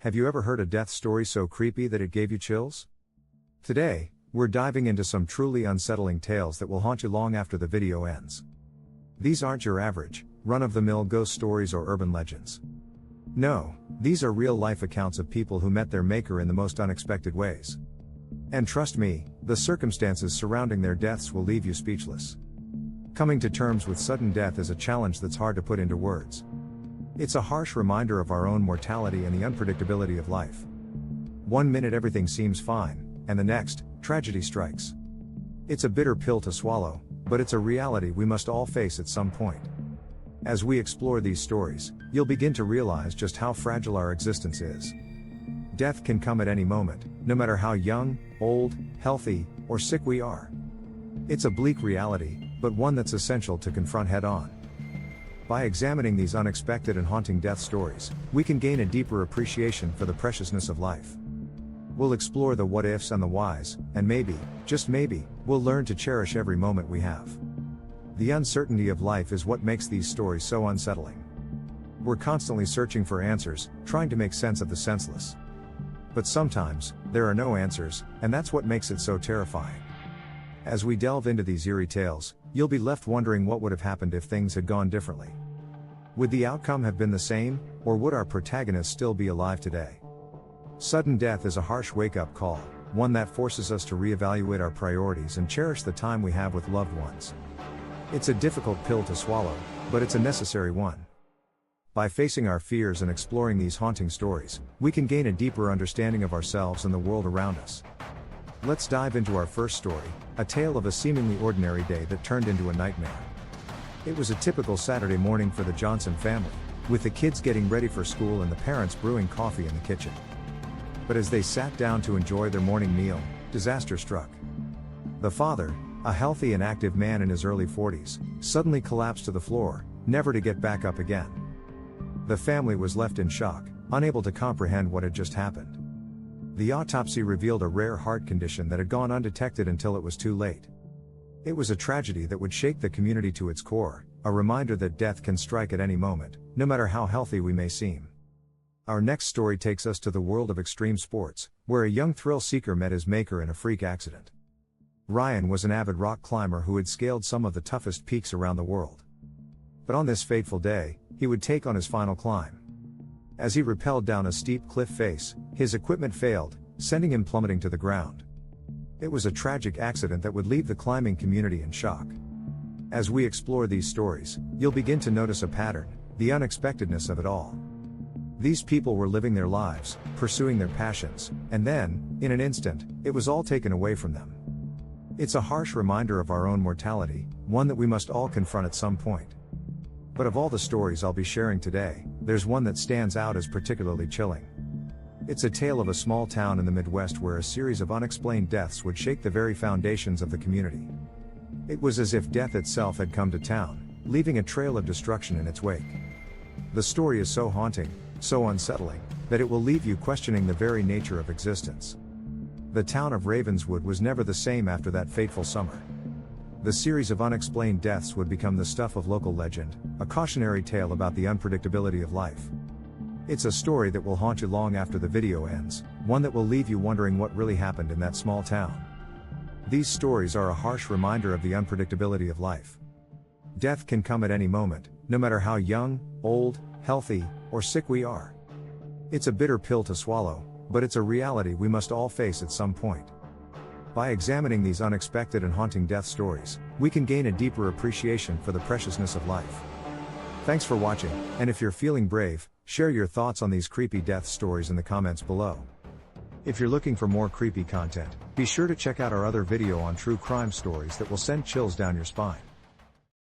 Have you ever heard a death story so creepy that it gave you chills? Today, we're diving into some truly unsettling tales that will haunt you long after the video ends. These aren't your average, run-of-the-mill ghost stories or urban legends. No, these are real-life accounts of people who met their maker in the most unexpected ways. And trust me, the circumstances surrounding their deaths will leave you speechless. Coming to terms with sudden death is a challenge that's hard to put into words. It's a harsh reminder of our own mortality and the unpredictability of life. One minute everything seems fine, and the next, tragedy strikes. It's a bitter pill to swallow, but it's a reality we must all face at some point. As we explore these stories, you'll begin to realize just how fragile our existence is. Death can come at any moment, no matter how young, old, healthy, or sick we are. It's a bleak reality, but one that's essential to confront head-on. By examining these unexpected and haunting death stories, we can gain a deeper appreciation for the preciousness of life. We'll explore the what-ifs and the whys, and maybe, just maybe, we'll learn to cherish every moment we have. The uncertainty of life is what makes these stories so unsettling. We're constantly searching for answers, trying to make sense of the senseless. But sometimes, there are no answers, and that's what makes it so terrifying. As we delve into these eerie tales, you'll be left wondering what would have happened if things had gone differently. Would the outcome have been the same, or would our protagonists still be alive today? Sudden death is a harsh wake-up call, one that forces us to reevaluate our priorities and cherish the time we have with loved ones. It's a difficult pill to swallow, but it's a necessary one. By facing our fears and exploring these haunting stories, we can gain a deeper understanding of ourselves and the world around us. Let's dive into our first story, a tale of a seemingly ordinary day that turned into a nightmare. It was a typical Saturday morning for the Johnson family, with the kids getting ready for school and the parents brewing coffee in the kitchen. But as they sat down to enjoy their morning meal, disaster struck. The father, a healthy and active man in his early 40s, suddenly collapsed to the floor, never to get back up again. The family was left in shock, unable to comprehend what had just happened. The autopsy revealed a rare heart condition that had gone undetected until it was too late. It was a tragedy that would shake the community to its core, a reminder that death can strike at any moment, no matter how healthy we may seem. Our next story takes us to the world of extreme sports, where a young thrill-seeker met his maker in a freak accident. Ryan was an avid rock climber who had scaled some of the toughest peaks around the world. But on this fateful day, he would take on his final climb. As he rappelled down a steep cliff face, his equipment failed, sending him plummeting to the ground. It was a tragic accident that would leave the climbing community in shock. As we explore these stories, you'll begin to notice a pattern, the unexpectedness of it all. These people were living their lives, pursuing their passions, and then, in an instant, it was all taken away from them. It's a harsh reminder of our own mortality, one that we must all confront at some point. But of all the stories I'll be sharing today, there's one that stands out as particularly chilling. It's a tale of a small town in the Midwest where a series of unexplained deaths would shake the very foundations of the community. It was as if death itself had come to town, leaving a trail of destruction in its wake. The story is so haunting, so unsettling, that it will leave you questioning the very nature of existence. The town of Ravenswood was never the same after that fateful summer. The series of unexplained deaths would become the stuff of local legend, a cautionary tale about the unpredictability of life. It's a story that will haunt you long after the video ends, one that will leave you wondering what really happened in that small town. These stories are a harsh reminder of the unpredictability of life. Death can come at any moment, no matter how young, old, healthy, or sick we are. It's a bitter pill to swallow, but it's a reality we must all face at some point. By examining these unexpected and haunting death stories, we can gain a deeper appreciation for the preciousness of life. Thanks for watching, and if you're feeling brave, share your thoughts on these creepy death stories in the comments below. If you're looking for more creepy content, be sure to check out our other video on true crime stories that will send chills down your spine.